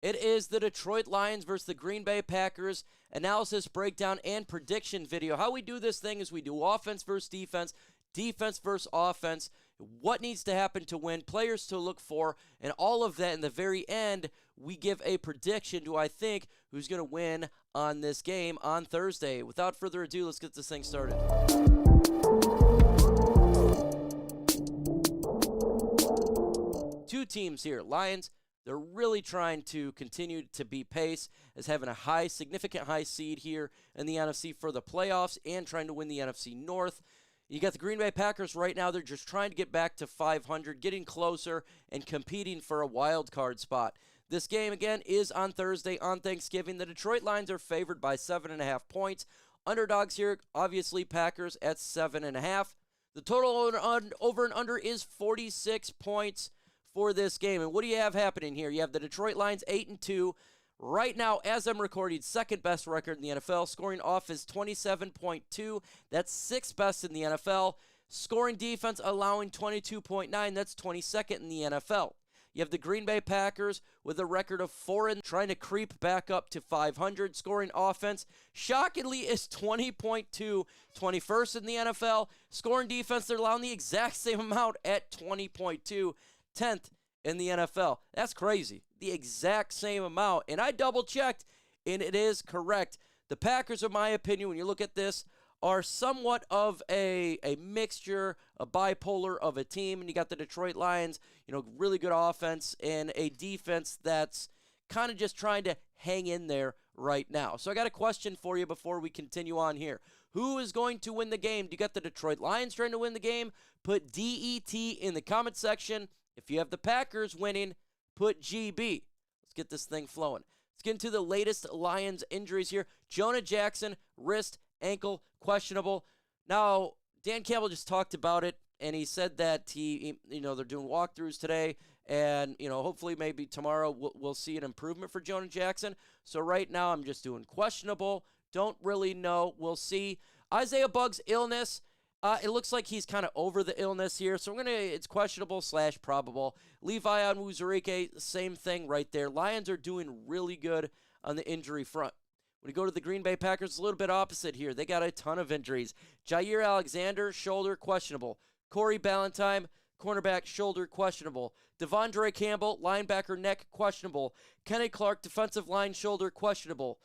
It is the Detroit Lions versus the Green Bay Packers analysis, breakdown, and prediction video. How we do this thing is we do offense versus defense, defense versus offense, what needs to happen to win, players to look for, and all of that. In the very end, we give a prediction. Do I think who's going to win on this game on Thursday? Without further ado, let's get this thing started. Two teams here. Lions, they're really trying to continue to beat pace as having a significant high seed here in the NFC for the playoffs and trying to win the NFC North. You got the Green Bay Packers right now. They're just trying to get back to 500, getting closer and competing for a wild card spot. This game, again, is on Thursday on Thanksgiving. The Detroit Lions are favored by 7.5 points. Underdogs here, obviously, Packers at 7.5. The total over and under is 46 points for this game. And what do you have happening here? You have the Detroit Lions 8-2. Right now, as I'm recording, second best record in the NFL. Scoring off is 27.2. That's sixth best in the NFL. Scoring defense allowing 22.9. That's 22nd in the NFL. You have the Green Bay Packers with a record of 4 trying to creep back up to 500. Scoring offense, shockingly, is 20.2, 21st in the NFL. Scoring defense, they're allowing the exact same amount at 20.2, 10th in the NFL. That's crazy. The exact same amount. And I double-checked, and it is correct. The Packers, in my opinion, when you look at this, are somewhat of a mixture, a bipolar of a team. And you got the Detroit Lions, really good offense and a defense that's kind of just trying to hang in there right now. So I got a question for you before we continue on here. Who is going to win the game? Do you got the Detroit Lions trying to win the game? Put DET in the comment section. If you have the Packers winning, put GB. Let's get this thing flowing. Let's get into the latest Lions injuries here. Jonah Jackson, wrist, ankle, questionable. Now, Dan Campbell just talked about it, and he said that they're doing walkthroughs today, and, hopefully maybe tomorrow we'll see an improvement for Jonah Jackson. So right now I'm just doing questionable. Don't really know. We'll see. Isaiah Buggs' illness. It looks like he's kind of over the illness here, so it's questionable / probable. Levi Onwuzurike, same thing right there. Lions are doing really good on the injury front. When you go to the Green Bay Packers, it's a little bit opposite here. They got a ton of injuries. Jair Alexander, shoulder, questionable. Corey Ballantyne, cornerback, shoulder, questionable. Devondre Campbell, linebacker, neck, questionable. Kenny Clark, defensive line, shoulder, questionable.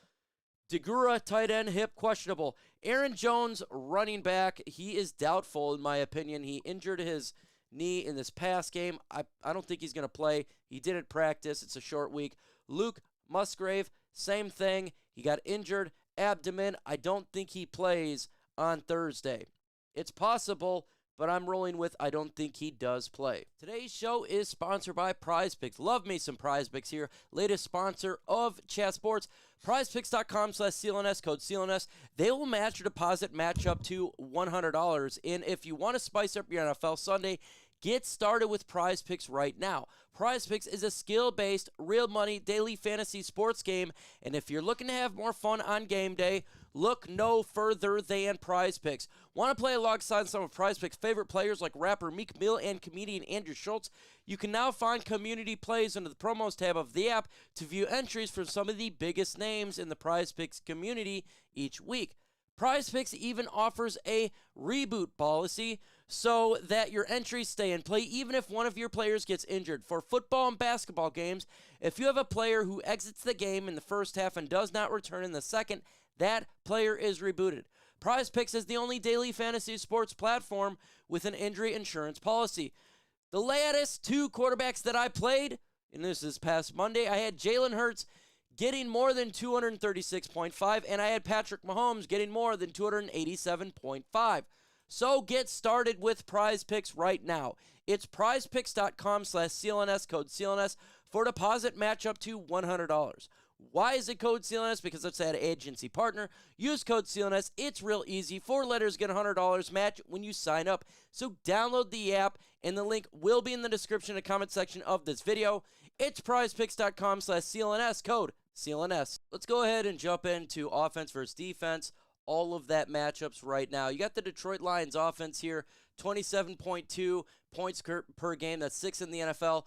Degura, tight end, hip, questionable. Aaron Jones, running back, he is doubtful in my opinion. He injured his knee in this past game. I don't think he's going to play. He didn't practice. It's a short week. Luke Musgrave, same thing. He got injured, abdomen. I don't think he plays on Thursday. It's possible, but I'm rolling with I don't think he does play. Today's show is sponsored by Prize Picks. Love me some Prize Picks here. Latest sponsor of Chat Sports. PrizePicks.com/CLNS, code CLNS. They will match your deposit, match up to $100. And if you want to spice up your NFL Sunday, get started with Prize Picks right now. Prize Picks is a skill-based, real money daily fantasy sports game. And if you're looking to have more fun on game day, look no further than Prize Picks. Want to play alongside some of Prize Picks' favorite players like rapper Meek Mill and comedian Andrew Schultz? You can now find community plays under the promos tab of the app to view entries from some of the biggest names in the Prize Picks community each week. Prize Picks even offers a reboot policy so that your entries stay in play even if one of your players gets injured. For football and basketball games, if you have a player who exits the game in the first half and does not return in the second, that player is rebooted. Prize Picks is the only daily fantasy sports platform with an injury insurance policy. The latest two quarterbacks that I played, and this is past Monday, I had Jalen Hurts getting more than 236.5, and I had Patrick Mahomes getting more than 287.5. So get started with Prize Picks right now. It's prizepicks.com/CLNS, code CLNS, for deposit match up to $100. Why is it code CLNS? Because it's an agency partner. Use code CLNS. It's real easy. 4 letters get $100 match when you sign up. So download the app, and the link will be in the description and comment section of this video. It's prizepicks.com/CLNS, code CLNS. Let's go ahead and jump into offense versus defense. All of that matchups right now. You got the Detroit Lions offense here, 27.2 points per game. That's 6th in the NFL.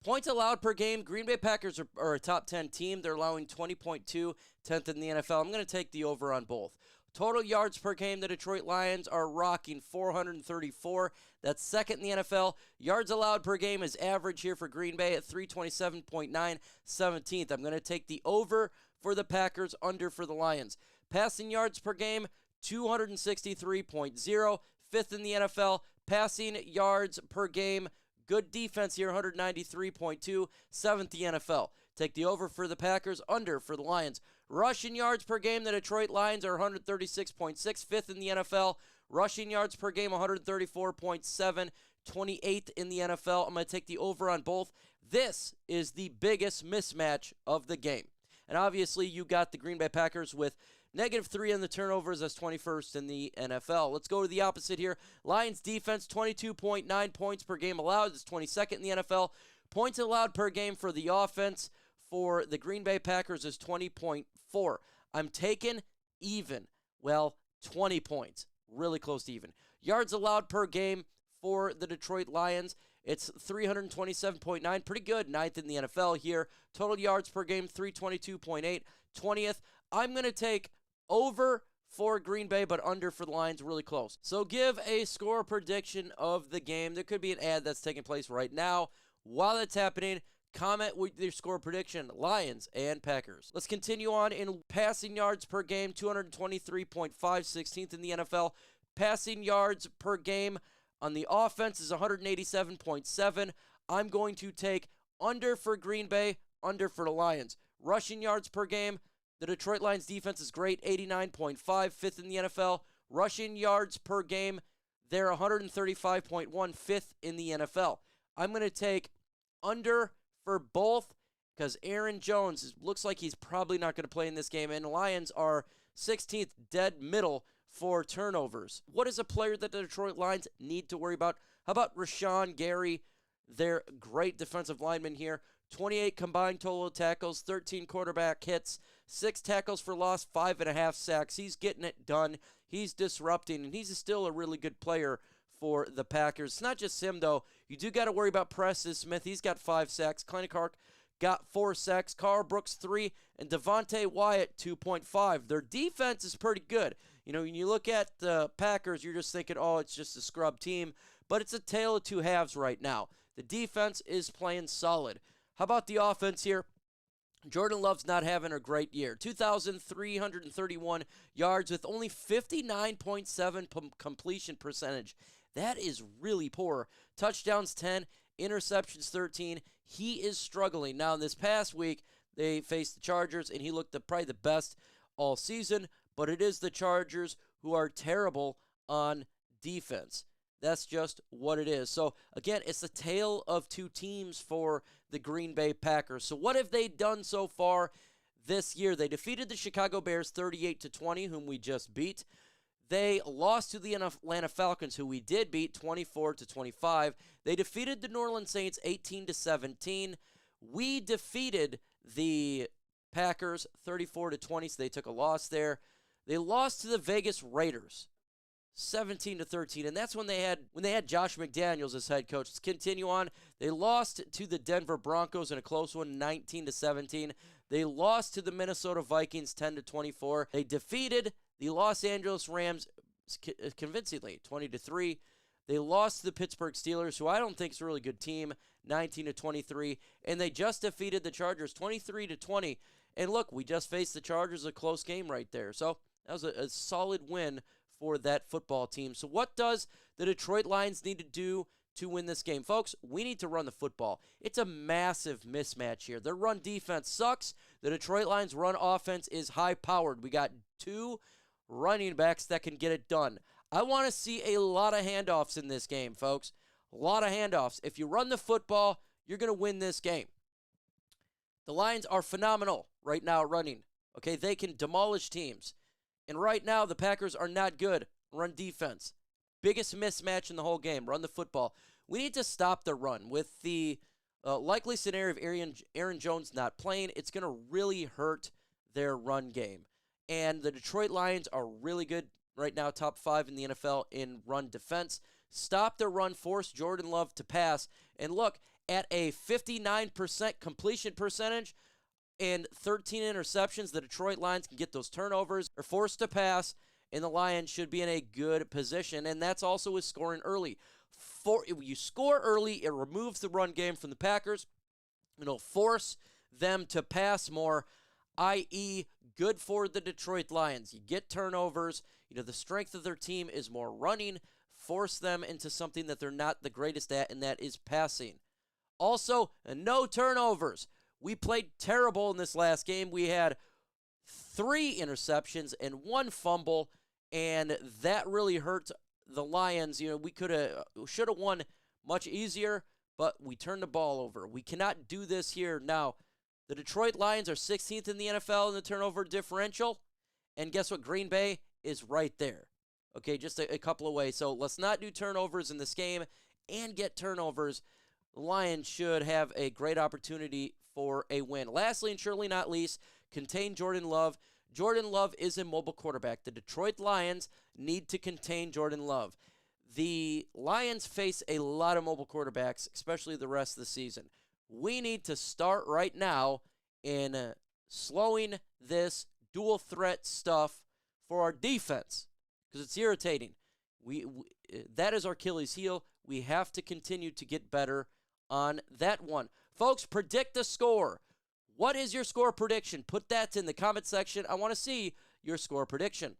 Points allowed per game, Green Bay Packers are a top 10 team. They're allowing 20.2, 10th in the NFL. I'm going to take the over on both. Total yards per game, the Detroit Lions are rocking 434. That's second in the NFL. Yards allowed per game is average here for Green Bay at 327.9, 17th. I'm going to take the over for the Packers, under for the Lions. Passing yards per game, 263.0, fifth in the NFL. Passing yards per game, good defense here, 193.2, seventh in the NFL. Take the over for the Packers, under for the Lions. Rushing yards per game, the Detroit Lions are 136.6, fifth in the NFL. Rushing yards per game, 134.7, 28th in the NFL. I'm going to take the over on both. This is the biggest mismatch of the game. And obviously, you got the Green Bay Packers with -3 in the turnovers. That's 21st in the NFL. Let's go to the opposite here. Lions defense, 22.9 points per game allowed. That's 22nd in the NFL. Points allowed per game for the offense for the Green Bay Packers is 20.4. I'm taking even. Well, 20 points. Really close to even. Yards allowed per game for the Detroit Lions, it's 327.9. Pretty good. 9th in the NFL here. Total yards per game, 322.8. 20th. I'm going to take over for Green Bay, but under for the Lions. Really close. So give a score prediction of the game. There could be an ad that's taking place right now. While that's happening, comment with your score prediction, Lions and Packers. Let's continue on in passing yards per game, 223.5, 16th in the NFL. Passing yards per game on the offense is 187.7. I'm going to take under for Green Bay, under for the Lions. Rushing yards per game, the Detroit Lions defense is great, 89.5, fifth in the NFL. Rushing yards per game, they're 135.1, fifth in the NFL. I'm going to take under for both because Aaron Jones looks like he's probably not going to play in this game, and the Lions are 16th dead middle for turnovers. What is a player that the Detroit Lions need to worry about? How about Rashawn Gary, their great defensive lineman here? 28 combined total tackles, 13 quarterback hits, 6 tackles for loss, 5.5 sacks. He's getting it done. He's disrupting, and he's still a really good player for the Packers. It's not just him, though. You do got to worry about Preston Smith. He's got 5 sacks. Clark got 4 sacks. Carl Brooks, 3. And Devontae Wyatt, 2.5. Their defense is pretty good. You know, when you look at the Packers, you're just thinking, oh, it's just a scrub team. But it's a tale of two halves right now. The defense is playing solid. How about the offense here? Jordan Love's not having a great year. 2,331 yards with only 59.7 completion percentage. That is really poor. Touchdowns 10, interceptions 13. He is struggling. Now, this past week, they faced the Chargers, and he looked probably the best all season, but it is the Chargers who are terrible on defense. That's just what it is. So, again, it's a tale of two teams for the Green Bay Packers. So, what have they done so far this year? They defeated the Chicago Bears 38-20, whom we just beat. They lost to the Atlanta Falcons, who we did beat 24-25. They defeated the New Orleans Saints 18-17. We defeated the Packers 34-20, so they took a loss there. They lost to the Vegas Raiders 17-13, and that's when they had Josh McDaniels as head coach. Let's continue on. They lost to the Denver Broncos in a close one, 19-17. They lost to the Minnesota Vikings 10-24. They defeated the Los Angeles Rams convincingly 20-3. They lost to the Pittsburgh Steelers, who I don't think is a really good team, 19-23, and they just defeated the Chargers 23-20. And look, we just faced the Chargers, a close game right there. So that was a solid win for that football team. So what does the Detroit Lions need to do to win this game? Folks, we need to run the football. It's a massive mismatch here. Their run defense sucks. The Detroit Lions run offense is high-powered. We got 2 running backs that can get it done. I want to see a lot of handoffs in this game, folks. A lot of handoffs. If you run the football, you're going to win this game. The Lions are phenomenal right now running. Okay, they can demolish teams. And right now, the Packers are not good. Run defense. Biggest mismatch in the whole game. Run the football. We need to stop the run. With the likely scenario of Aaron Jones not playing, it's going to really hurt their run game. And the Detroit Lions are really good right now, top 5 in the NFL in run defense. Stop the run, force Jordan Love to pass. And look, at a 59% completion percentage and 13 interceptions. The Detroit Lions can get those turnovers, are forced to pass, and the Lions should be in a good position. And that's also with scoring early. If you score early, it removes the run game from the Packers. It'll force them to pass more, i.e., good for the Detroit Lions. You get turnovers. The strength of their team is more running. Force them into something that they're not the greatest at, and that is passing. Also, no turnovers. We played terrible in this last game. We had 3 interceptions and 1 fumble, and that really hurt the Lions. We should have won much easier, but we turned the ball over. We cannot do this here. Now, the Detroit Lions are 16th in the NFL in the turnover differential, and guess what? Green Bay is right there. Okay, just a couple of ways. So let's not do turnovers in this game and get turnovers. The Lions should have a great opportunity for a win. Lastly, and surely not least, contain Jordan Love. Jordan Love is a mobile quarterback. The Detroit Lions need to contain Jordan Love. The Lions face a lot of mobile quarterbacks, especially the rest of the season. We need to start right now in slowing this dual threat stuff for our defense because it's irritating. That is our Achilles heel. We have to continue to get better on that one. Folks, predict the score. What is your score prediction? Put that in the comment section. I want to see your score prediction.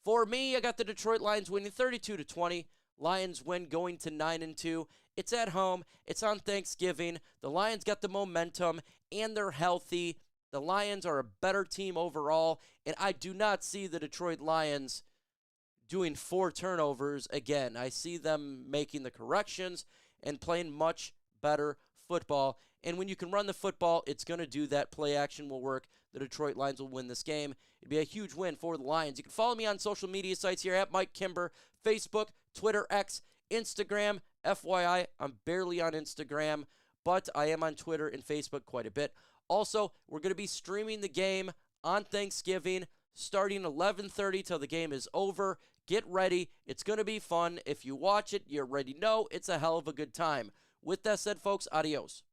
For me, I got the Detroit Lions winning 32-20. Lions win going to 9-2. It's at home. It's on Thanksgiving. The Lions got the momentum, and they're healthy. The Lions are a better team overall, and I do not see the Detroit Lions doing 4 turnovers again. I see them making the corrections and playing much better football. And when you can run the football, it's going to do that. Play action will work. The Detroit Lions will win this game. It'd be a huge win for the Lions. You can follow me on social media sites here at Mike Kimber, Facebook, Twitter, X, Instagram. FYI, I'm barely on Instagram, but I am on Twitter and Facebook quite a bit. Also, we're going to be streaming the game on Thanksgiving, starting 11:30 till the game is over. Get ready. It's going to be fun. If you watch it, you already know it's a hell of a good time. With that said, folks, adios.